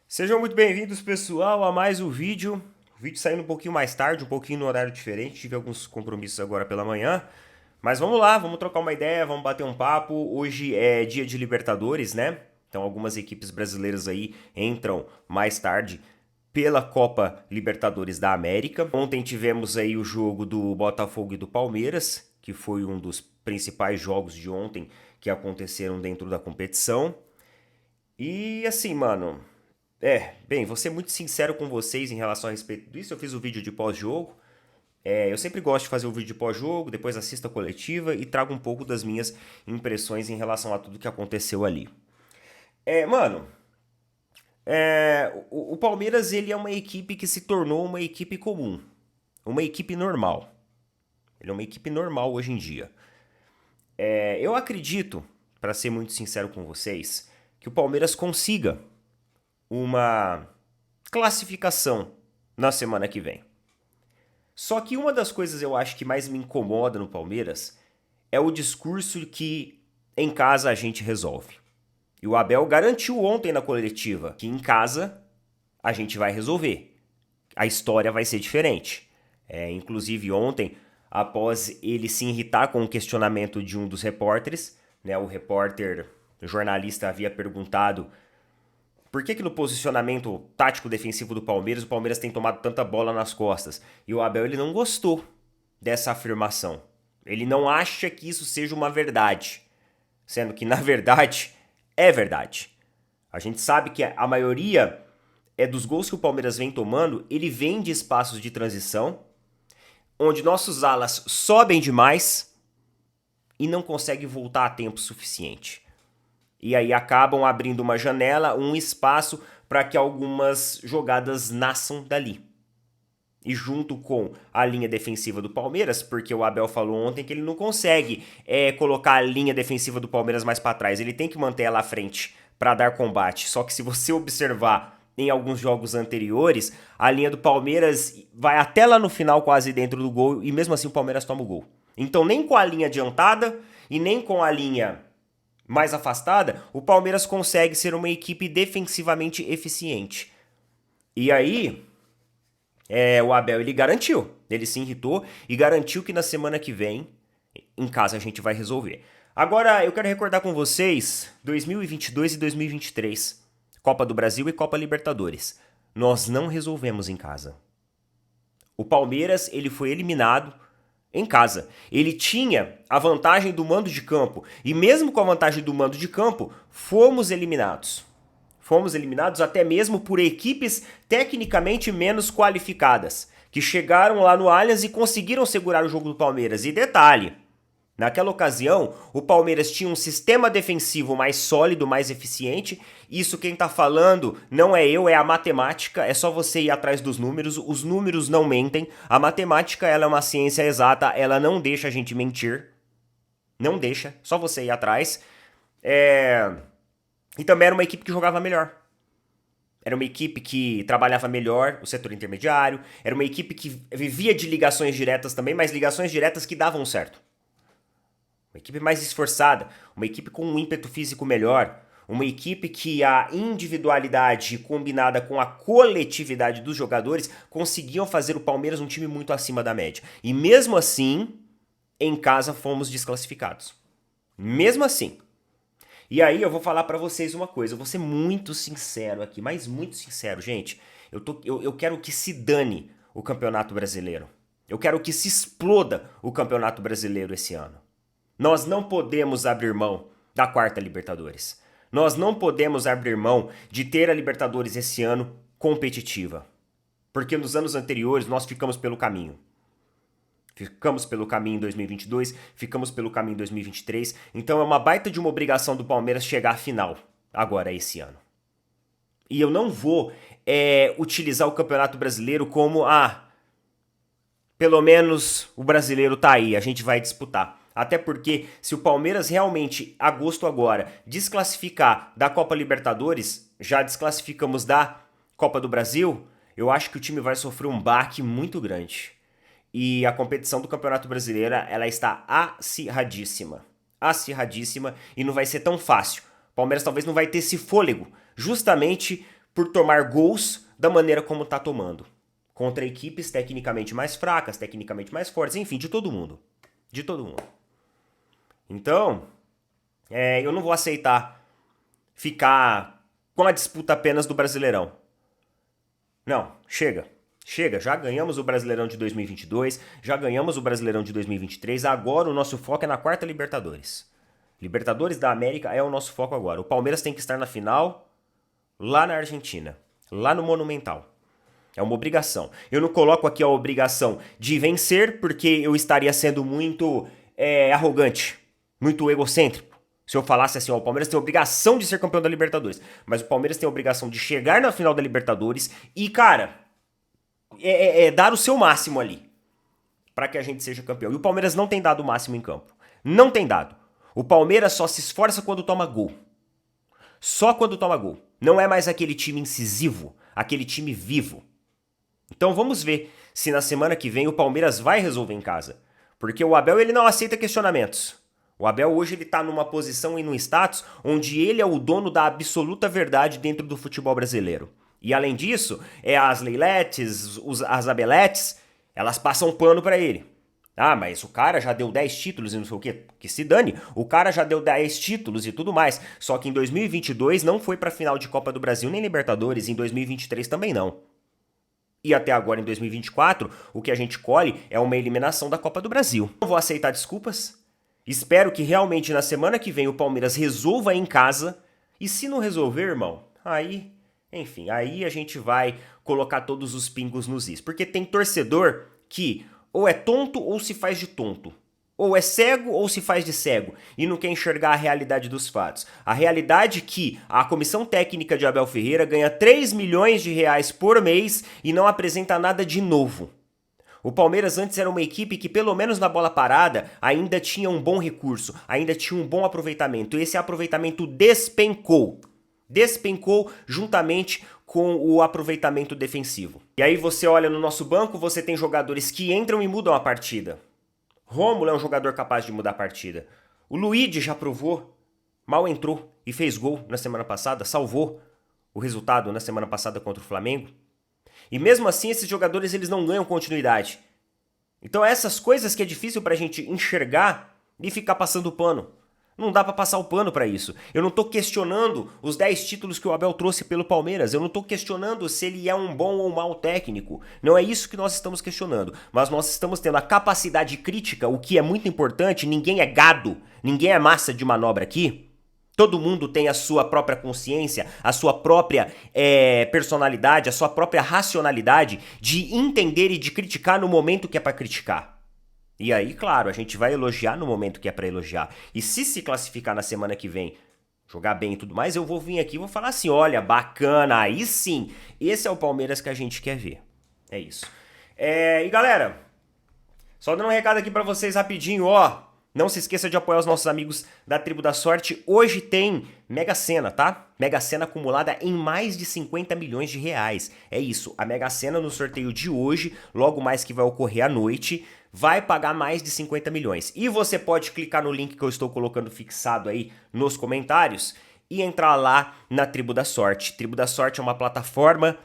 Sejam muito bem-vindos, pessoal, a mais um vídeo. O vídeo saindo um pouquinho mais tarde, um pouquinho no horário diferente. Tive alguns compromissos agora pela manhã. Mas vamos lá, vamos trocar uma ideia, vamos bater um papo. Hoje é dia de Libertadores, né? Então algumas equipes brasileiras aí entram mais tarde pela Copa Libertadores da América. Ontem tivemos aí o jogo do Botafogo e do Palmeiras, que foi um dos principais jogos de ontem que aconteceram dentro da competição. E assim, mano, bem, vou ser muito sincero com vocês em relação a respeito disso. Eu fiz o vídeo de pós-jogo. Eu sempre gosto de fazer o vídeo de pós-jogo, depois assisto a coletiva e trago um pouco das minhas impressões em relação a tudo que aconteceu ali. Mano, o Palmeiras ele é uma equipe que se tornou uma equipe comum, uma equipe normal. Ele é uma equipe normal hoje em dia. Eu acredito, para ser muito sincero com vocês, que o Palmeiras consiga uma classificação na semana que vem. Só que uma das coisas eu acho que mais me incomoda no Palmeiras é o discurso que em casa a gente resolve. E o Abel garantiu ontem na coletiva que em casa a gente vai resolver. A história vai ser diferente. Inclusive ontem, após ele se irritar com o questionamento de um dos repórteres, né, o jornalista havia perguntado por que no posicionamento tático defensivo do Palmeiras, o Palmeiras tem tomado tanta bola nas costas? E o Abel ele não gostou dessa afirmação. Ele não acha que isso seja uma verdade, sendo que na verdade é verdade. A gente sabe que a maioria dos gols que o Palmeiras vem tomando, ele vem de espaços de transição, onde nossos alas sobem demais e não conseguem voltar a tempo suficiente. E aí acabam abrindo uma janela, um espaço para que algumas jogadas nasçam dali. E junto com a linha defensiva do Palmeiras, porque o Abel falou ontem que ele não consegue colocar a linha defensiva do Palmeiras mais para trás, ele tem que manter ela à frente para dar combate. Só que se você observar em alguns jogos anteriores, a linha do Palmeiras vai até lá no final quase dentro do gol e mesmo assim o Palmeiras toma o gol. Então nem com a linha adiantada e nem com a linha mais afastada, o Palmeiras consegue ser uma equipe defensivamente eficiente. E aí, o Abel ele garantiu, ele se irritou e garantiu que na semana que vem, em casa a gente vai resolver. Agora, eu quero recordar com vocês 2022 e 2023, Copa do Brasil e Copa Libertadores. Nós não resolvemos em casa. O Palmeiras ele foi eliminado em casa. Ele tinha a vantagem do mando de campo. E mesmo com a vantagem do mando de campo, fomos eliminados. Fomos eliminados até mesmo por equipes tecnicamente menos qualificadas, que chegaram lá no Allianz e conseguiram segurar o jogo do Palmeiras. E detalhe, naquela ocasião, o Palmeiras tinha um sistema defensivo mais sólido, mais eficiente. Isso quem tá falando não é eu, é a matemática. É só você ir atrás dos números. Os números não mentem. A matemática ela é uma ciência exata, ela não deixa a gente mentir. Não deixa, só você ir atrás. E também era uma equipe que jogava melhor. Era uma equipe que trabalhava melhor o setor intermediário. Era uma equipe que vivia de ligações diretas também, mas ligações diretas que davam certo. Uma equipe mais esforçada, uma equipe com um ímpeto físico melhor, uma equipe que a individualidade combinada com a coletividade dos jogadores conseguiam fazer o Palmeiras um time muito acima da média. E mesmo assim, em casa fomos desclassificados. Mesmo assim. E aí eu vou falar pra vocês uma coisa, eu vou ser muito sincero aqui, mas muito sincero, gente. Eu quero que se dane o Campeonato Brasileiro. Eu quero que se exploda o Campeonato Brasileiro esse ano. Nós não podemos abrir mão da quarta Libertadores. Nós não podemos abrir mão de ter a Libertadores esse ano competitiva. Porque nos anos anteriores nós ficamos pelo caminho. Ficamos pelo caminho em 2022, ficamos pelo caminho em 2023. Então é uma baita de uma obrigação do Palmeiras chegar à final agora esse ano. E eu não vou utilizar o Campeonato Brasileiro como, pelo menos o brasileiro tá aí, a gente vai disputar. Até porque se o Palmeiras realmente, agosto agora, desclassificar da Copa Libertadores, já desclassificamos da Copa do Brasil, eu acho que o time vai sofrer um baque muito grande. E a competição do Campeonato Brasileiro, ela está acirradíssima. Acirradíssima e não vai ser tão fácil. O Palmeiras talvez não vai ter esse fôlego, justamente por tomar gols da maneira como tá tomando. Contra equipes tecnicamente mais fracas, tecnicamente mais fortes, enfim, de todo mundo. De todo mundo. Então, eu não vou aceitar ficar com a disputa apenas do Brasileirão. Não, chega. Chega, já ganhamos o Brasileirão de 2022, já ganhamos o Brasileirão de 2023, agora o nosso foco é na quarta Libertadores. Libertadores da América é o nosso foco agora. O Palmeiras tem que estar na final lá na Argentina, lá no Monumental. É uma obrigação. Eu não coloco aqui a obrigação de vencer, porque eu estaria sendo muito arrogante, muito egocêntrico. Se eu falasse assim, ó, o Palmeiras tem a obrigação de ser campeão da Libertadores. Mas o Palmeiras tem a obrigação de chegar na final da Libertadores e, cara, dar o seu máximo ali para que a gente seja campeão. E o Palmeiras não tem dado o máximo em campo. Não tem dado. O Palmeiras só se esforça quando toma gol. Só quando toma gol. Não é mais aquele time incisivo, aquele time vivo. Então vamos ver se na semana que vem o Palmeiras vai resolver em casa. Porque o Abel, ele não aceita questionamentos. O Abel hoje ele tá numa posição e num status onde ele é o dono da absoluta verdade dentro do futebol brasileiro. E além disso, as Leiletes, as Abeletes, elas passam pano pra ele. Ah, mas o cara já deu 10 títulos e não sei o quê. Que se dane, o cara já deu 10 títulos e tudo mais. Só que em 2022 não foi pra final de Copa do Brasil nem Libertadores, em 2023 também não. E até agora, em 2024, o que a gente colhe é uma eliminação da Copa do Brasil. Não vou aceitar desculpas. Espero que realmente na semana que vem o Palmeiras resolva em casa. E se não resolver, irmão, aí, enfim, aí a gente vai colocar todos os pingos nos is. Porque tem torcedor que ou é tonto ou se faz de tonto. Ou é cego ou se faz de cego e não quer enxergar a realidade dos fatos. A realidade é que a comissão técnica de Abel Ferreira ganha 3 milhões de reais por mês e não apresenta nada de novo. O Palmeiras antes era uma equipe que, pelo menos na bola parada, ainda tinha um bom recurso, ainda tinha um bom aproveitamento. E esse aproveitamento despencou. Despencou juntamente com o aproveitamento defensivo. E aí você olha no nosso banco, você tem jogadores que entram e mudam a partida. Rômulo é um jogador capaz de mudar a partida. O Luigi já provou, mal entrou e fez gol na semana passada, salvou o resultado na semana passada contra o Flamengo. E mesmo assim esses jogadores eles não ganham continuidade. Então essas coisas que é difícil pra gente enxergar e ficar passando pano. Não dá pra passar o pano pra isso. Eu não tô questionando os 10 títulos que o Abel trouxe pelo Palmeiras. Eu não tô questionando se ele é um bom ou mau técnico. Não é isso que nós estamos questionando. Mas nós estamos tendo a capacidade crítica, o que é muito importante. Ninguém é gado, ninguém é massa de manobra aqui. Todo mundo tem a sua própria consciência, a sua própria personalidade, a sua própria racionalidade de entender e de criticar no momento que é pra criticar. E aí, claro, a gente vai elogiar no momento que é pra elogiar. E se classificar na semana que vem, jogar bem e tudo mais, eu vou vir aqui e vou falar assim, olha, bacana, aí sim, esse é o Palmeiras que a gente quer ver. É isso. E galera, só dando um recado aqui pra vocês rapidinho, ó. Não se esqueça de apoiar os nossos amigos da Tribo da Sorte. Hoje tem Mega Sena, tá? Mega Sena acumulada em mais de 50 milhões de reais. É isso, a Mega Sena no sorteio de hoje, logo mais que vai ocorrer à noite, vai pagar mais de 50 milhões. E você pode clicar no link que eu estou colocando fixado aí nos comentários e entrar lá na Tribo da Sorte. Tribo da Sorte é uma plataforma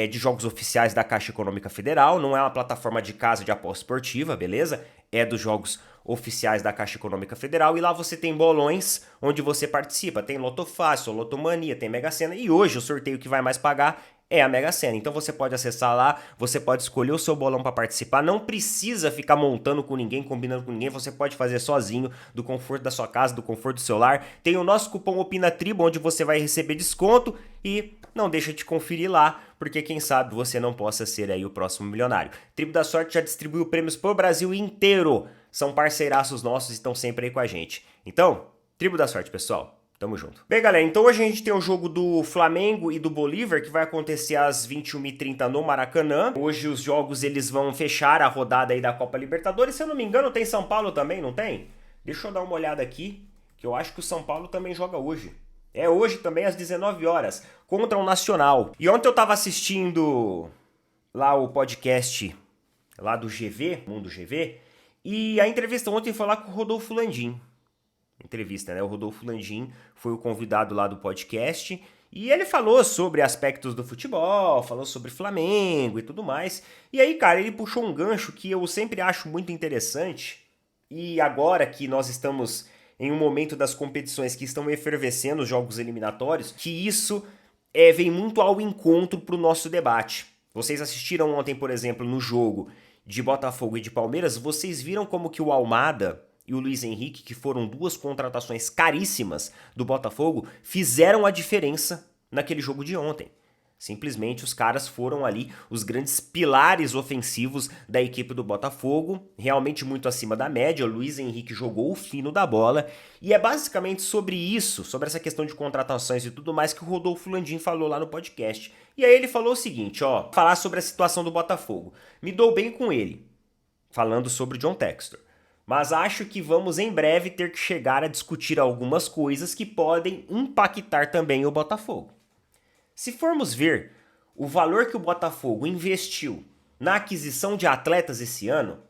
de jogos oficiais da Caixa Econômica Federal, não é uma plataforma de casa de aposta esportiva, beleza? É dos jogos oficiais da Caixa Econômica Federal e lá você tem bolões onde você participa. Tem Loto Fácil, Lotomania, tem Mega Sena e hoje o sorteio que vai mais pagar é a Mega Sena. Então você pode acessar lá, você pode escolher o seu bolão para participar, não precisa ficar montando com ninguém, combinando com ninguém, você pode fazer sozinho, do conforto da sua casa, do conforto do seu lar. Tem o nosso cupom OPINATRIBO, onde você vai receber desconto e não deixa de conferir lá, porque quem sabe você não possa ser aí o próximo milionário. Tribo da Sorte já distribuiu prêmios pro Brasil inteiro, são parceiraços nossos e estão sempre aí com a gente. Então, Tribo da Sorte, pessoal. Tamo junto. Bem, galera, então hoje a gente tem o jogo do Flamengo e do Bolívar, que vai acontecer às 21h30 no Maracanã. Hoje os jogos, eles vão fechar a rodada aí da Copa Libertadores. Se eu não me engano, tem São Paulo também, não tem? Deixa eu dar uma olhada aqui, que eu acho que o São Paulo também joga hoje. É hoje também às 19 horas, contra o Nacional. E ontem eu tava assistindo lá o podcast lá do GV, Mundo GV, e a entrevista ontem foi lá com o Rodolfo Landim. Entrevista, né? O Rodolfo Landim foi o convidado lá do podcast E ele falou sobre aspectos do futebol, falou sobre Flamengo e tudo mais. E aí, cara, ele puxou um gancho que eu sempre acho muito interessante. E agora que nós estamos em um momento das competições que estão efervescendo os jogos eliminatórios, que isso vem muito ao encontro para o nosso debate. Vocês assistiram ontem, por exemplo, no jogo de Botafogo e de Palmeiras, vocês viram como que o Almada e o Luiz Henrique, que foram duas contratações caríssimas do Botafogo, fizeram a diferença naquele jogo de ontem. Simplesmente os caras foram ali os grandes pilares ofensivos da equipe do Botafogo, realmente muito acima da média. O Luiz Henrique jogou o fino da bola e é basicamente sobre isso, sobre essa questão de contratações e tudo mais que o Rodolfo Landim falou lá no podcast. E aí ele falou o seguinte, falar sobre a situação do Botafogo. Me dou bem com ele, falando sobre o John Textor. Mas acho que vamos em breve ter que chegar a discutir algumas coisas que podem impactar também o Botafogo. Se formos ver o valor que o Botafogo investiu na aquisição de atletas esse ano,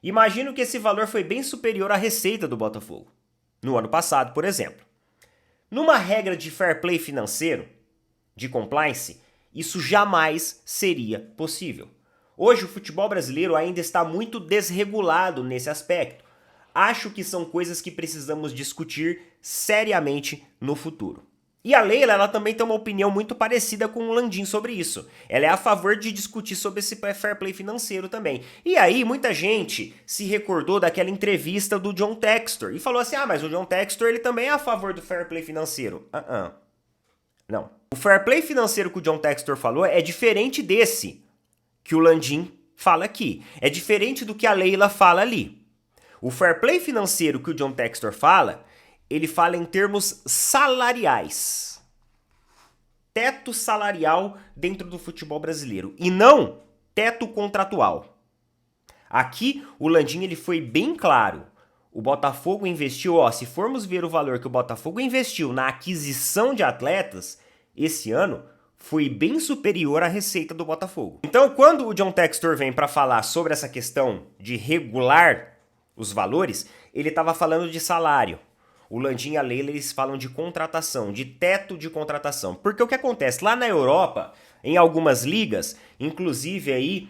imagino que esse valor foi bem superior à receita do Botafogo, no ano passado, por exemplo. Numa regra de fair play financeiro, de compliance, isso jamais seria possível. Hoje o futebol brasileiro ainda está muito desregulado nesse aspecto. Acho que são coisas que precisamos discutir seriamente no futuro. E a Leila, ela também tem uma opinião muito parecida com o Landim sobre isso. Ela é a favor de discutir sobre esse fair play financeiro também. E aí, muita gente se recordou daquela entrevista do John Textor e falou assim, mas o John Textor ele também é a favor do fair play financeiro. Não. O fair play financeiro que o John Textor falou é diferente desse que o Landim fala aqui. É diferente do que a Leila fala ali. O fair play financeiro que o John Textor fala, ele fala em termos salariais. Teto salarial dentro do futebol brasileiro. E não teto contratual. Aqui, o Landim ele foi bem claro. O Botafogo investiu, se formos ver o valor que o Botafogo investiu na aquisição de atletas, esse ano foi bem superior à receita do Botafogo. Então, quando o John Textor vem para falar sobre essa questão de regular os valores, ele estava falando de salário. O Landim e a Leila, eles falam de contratação, de teto de contratação. Porque o que acontece? Lá na Europa, em algumas ligas, inclusive aí,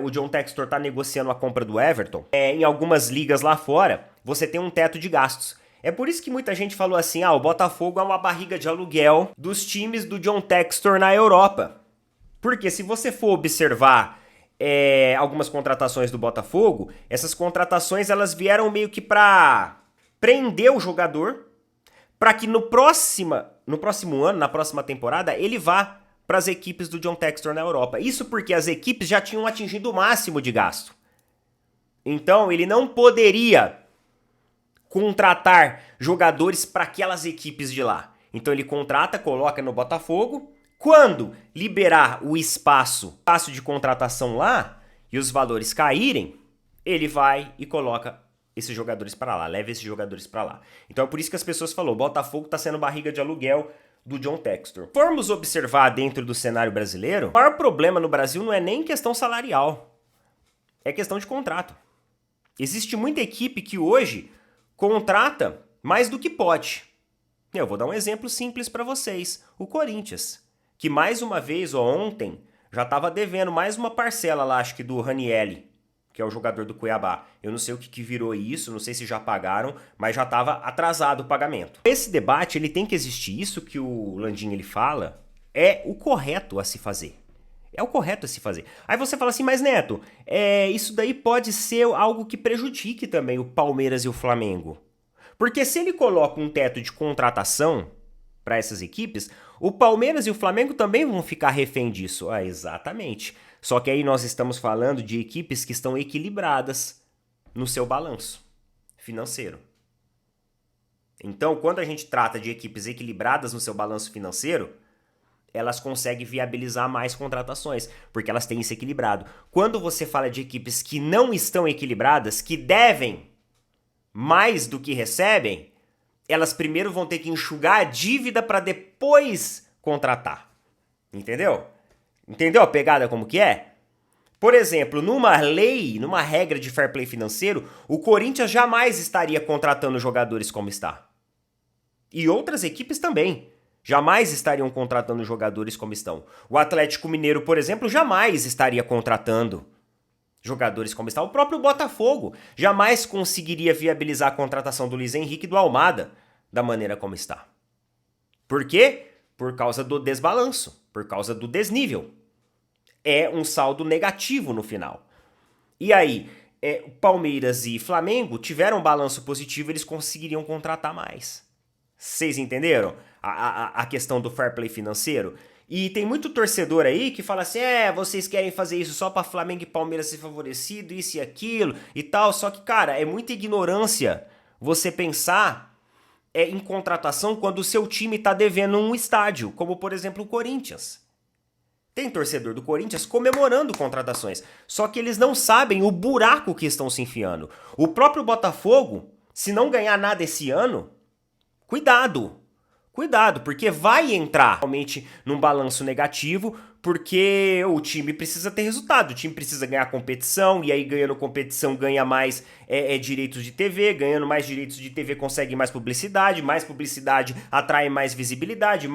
o John Textor está negociando a compra do Everton, em algumas ligas lá fora, você tem um teto de gastos. É por isso que muita gente falou assim, o Botafogo é uma barriga de aluguel dos times do John Textor na Europa. Porque se você for observar algumas contratações do Botafogo, essas contratações elas vieram meio que para prender o jogador, para que no próximo ano, na próxima temporada, ele vá para as equipes do John Textor na Europa. Isso porque as equipes já tinham atingido o máximo de gasto. Então ele não poderia contratar jogadores para aquelas equipes de lá. Então ele contrata, coloca no Botafogo. Quando liberar o espaço de contratação lá e os valores caírem, ele vai e coloca esses jogadores para lá, leva esses jogadores para lá. Então é por isso que as pessoas falaram, Botafogo está sendo barriga de aluguel do John Textor. Se formos observar dentro do cenário brasileiro, o maior problema no Brasil não é nem questão salarial, é questão de contrato. Existe muita equipe que hoje contrata mais do que pode. Eu vou dar um exemplo simples para vocês. O Corinthians, que mais uma vez, ontem, já estava devendo mais uma parcela lá, acho que do Ranieri, que é o jogador do Cuiabá. Eu não sei o que virou isso, não sei se já pagaram, mas já estava atrasado o pagamento. Esse debate, ele tem que existir. Isso que o Landim ele fala é o correto a se fazer. É o correto a se fazer. Aí você fala assim, mas Neto, isso daí pode ser algo que prejudique também o Palmeiras e o Flamengo. Porque se ele coloca um teto de contratação para essas equipes, o Palmeiras e o Flamengo também vão ficar refém disso. Exatamente. Só que aí nós estamos falando de equipes que estão equilibradas no seu balanço financeiro. Então, quando a gente trata de equipes equilibradas no seu balanço financeiro, elas conseguem viabilizar mais contratações, porque elas têm isso equilibrado. Quando você fala de equipes que não estão equilibradas, que devem mais do que recebem, elas primeiro vão ter que enxugar a dívida para depois contratar. Entendeu? Entendeu a pegada como que é? Por exemplo, numa lei, numa regra de fair play financeiro, o Corinthians jamais estaria contratando jogadores como está. E outras equipes também. Jamais estariam contratando jogadores como estão. O Atlético Mineiro, por exemplo, jamais estaria contratando jogadores como estão. O próprio Botafogo jamais conseguiria viabilizar a contratação do Luiz Henrique e do Almada da maneira como está. Por quê? Por causa do desbalanço, por causa do desnível. É um saldo negativo no final. E aí, Palmeiras e Flamengo tiveram um balanço positivo, eles conseguiriam contratar mais. Vocês entenderam a questão do fair play financeiro? E tem muito torcedor aí que fala assim, vocês querem fazer isso só para Flamengo e Palmeiras ser favorecido, isso e aquilo e tal. Só que, cara, é muita ignorância você pensar em contratação quando o seu time tá devendo um estádio, como por exemplo o Corinthians. Tem torcedor do Corinthians comemorando contratações, só que eles não sabem o buraco que estão se enfiando. O próprio Botafogo, se não ganhar nada esse ano, cuidado, porque vai entrar realmente num balanço negativo, porque o time precisa ter resultado, o time precisa ganhar competição, e aí ganhando competição ganha mais direitos de TV, ganhando mais direitos de TV consegue mais publicidade atrai mais visibilidade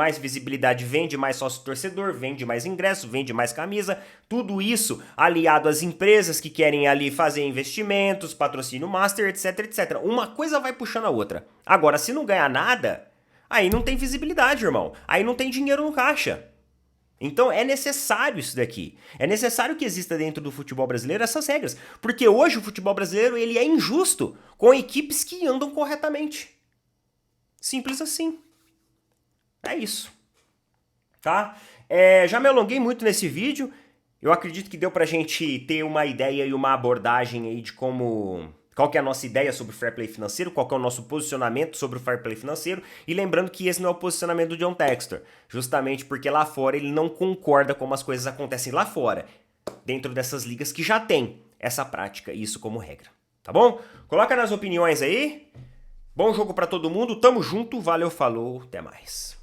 vende mais sócio-torcedor, vende mais ingresso, vende mais camisa, tudo isso aliado às empresas que querem ali fazer investimentos, patrocínio master, etc, etc. Uma coisa vai puxando a outra. Agora, se não ganhar nada, aí não tem visibilidade, irmão. Aí não tem dinheiro no caixa. Então é necessário isso daqui. É necessário que exista dentro do futebol brasileiro essas regras. Porque hoje o futebol brasileiro ele é injusto com equipes que andam corretamente. Simples assim. É isso. Tá? Já me alonguei muito nesse vídeo. Eu acredito que deu pra gente ter uma ideia e uma abordagem aí de qual que é a nossa ideia sobre o fair play financeiro, qual que é o nosso posicionamento sobre o fair play financeiro, e lembrando que esse não é o posicionamento do John Textor, justamente porque lá fora ele não concorda como as coisas acontecem lá fora, dentro dessas ligas que já tem essa prática, isso como regra, tá bom? Coloca nas opiniões aí, bom jogo pra todo mundo, tamo junto, valeu, falou, até mais.